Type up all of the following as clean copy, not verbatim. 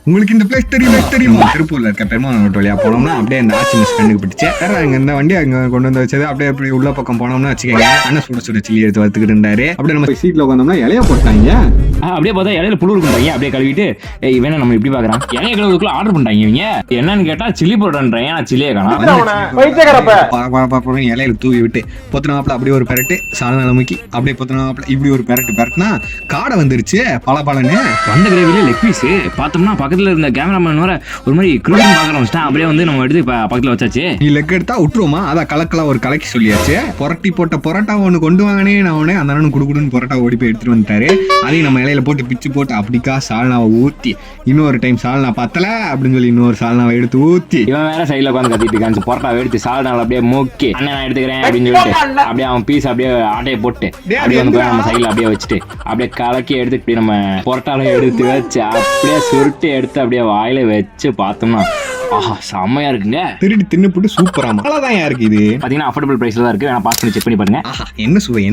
உங்களுக்கு இந்த பிளேஸ் தெரியுமா? திருப்பூர்ல இருக்க பெருமாள் ரோட் வழியா போனோம்னா அப்படியே அந்த ஆச்சி மிஸ் கண்ணுக்கு பிடிச்சு அங்க இந்த வண்டி அங்க கொண்டு வந்து வச்சது. அப்படியே அப்படி உள்ள பக்கம் போனோம்னா வச்சுக்கோங்க, அண்ணன் சுட சுட சில்லி எடுத்து வறுத்துக்கிட்டு இருந்தாரு. அப்படியே நம்ம சீட்ல உட்காந்தோம்னா இலைய போட்டாங்க. அப்படியே பார்த்தா இலையில புழு இருக்குறாங்க. அப்படியே கழுவிட்டு வேணா நம்ம இப்படி பாக்குறான் இலைய கழுவுக்குள்ள ஆர்டர் பண்ணிட்டாங்க இவங்க. என்னன்னு கேட்டா சில்லி போடுறாங்க. நான் சில்லியே காணோம். இலையில தூவி விட்டு பொத்தனாப்புல அப்படியே ஒரு பெரட்டு சாதன முக்கி அப்படியே பொத்தனாப்புல இப்படி ஒரு பெரட்டுனா காடை வந்துருச்சு. பலன்னு வந்த கிரேவில லெக் பீஸ் பார்த்தோம்னா பக்கத்துல இருந்த கேமராமேன் வர ஒரு மாதிரி கிளீன் பார்க்க வச்சுட்டா. அப்படியே வந்து நம்ம எடுத்து பக்கத்துல வச்சாச்சு. நீ லெக் எடுத்தா விட்டுருவோமா? அதான் கலக்கலாம் ஒரு கலக்கி சொல்லியாச்சு. புரட்டி போட்ட பொரோட்டா ஒண்ணு கொண்டு வாங்கினே நான் அந்த அண்ணன் குடுக்குடுன்னு பொரோட்டா ஓடி போய் எடுத்துட்டு வந்துட்டாரு. அதையும் நம்ம இலையில போட்டு பிச்சு போட்டு அப்படிக்கா சால்னாவை ஊத்தி இன்னொரு டைம் சால்னா பத்தல அப்படின்னு சொல்லி இன்னொரு சால்னாவை எடுத்து ஊத்தி இவன் வேற சைட்ல உட்காந்து கத்திட்டு இருக்கான். பொரோட்டா எடுத்து சால்னாவை அப்படியே மூக்கி அண்ணன் நான் எடுத்துக்கிறேன் அப்படின்னு சொல்லிட்டு அப்படியே அவன் பீஸ் அப்படியே ஆட்டையை போட்டு அப்படியே வந்து நம்ம சைட்ல அப்படியே வச்சுட்டு அப்படியே கலக்கி எடுத்து இப்படி நம்ம பொரோட்டால எடுத்து வச்சு அப்படியே சுருட்டி எடுத்து அப்படியே வாயில வச்சு பார்த்தோம்னா ஆஹா செம்மையா இருக்குங்க. திருடி தின்னுபிட்டு சூப்பரா தான் இருக்கு. இது பாத்தீங்கன்னா அஃபோர்டபிள் பிரைஸ்ல தான் இருக்கு. நான் பாஸ் பண்ணி செக் பண்ணி பாருங்க. என்ன சுவை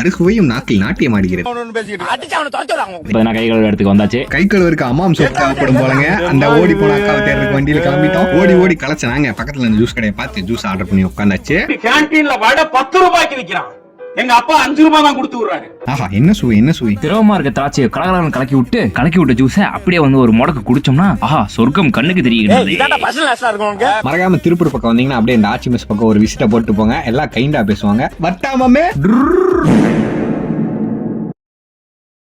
அறுசுவையும் நாக்கில் நாட்டியம் ஆடுகிறது. கைகள் இடத்துக்கு வந்தாச்சு. கை கழுவருக்கு அம்மாம் சோப்பு தேவைப்படும் போலங்க. அந்த ஓடி போன அக்காவை தேடுறதுக்கு வண்டியில கிளம்பிட்டோம். ஓடி கலைச்சாங்க. பக்கத்துல அந்த ஜூஸ் கடையை பார்த்து ஜூஸ் ஆர்டர் பண்ணி உட்காந்தாச்சு. கேண்டீன்ல வடை 10 ரூபாய்க்கு விக்கிறான். எங்க அப்பா 5 ரூபாய் தான் கொடுத்து விடுறாரு. ஆஹா என்ன சுவை திரவமா இருக்க திராட்சையை கலகலன்னு கலக்கி விட்ட ஜூஸ அப்படியே வந்து ஒரு முடக்கு குடிச்சோம்னா ஆஹா சொர்க்கம் கண்ணுக்கு தெரியுது. மறக்காம திருப்பூர் பக்கம் வந்தீங்கன்னா அப்படியே இந்த ஆச்சி மிஸ் பக்கம் ஒரு விசிட்ட போட்டு போங்க. எல்லாம் கைண்டா பேசுவாங்க. வட்டாமே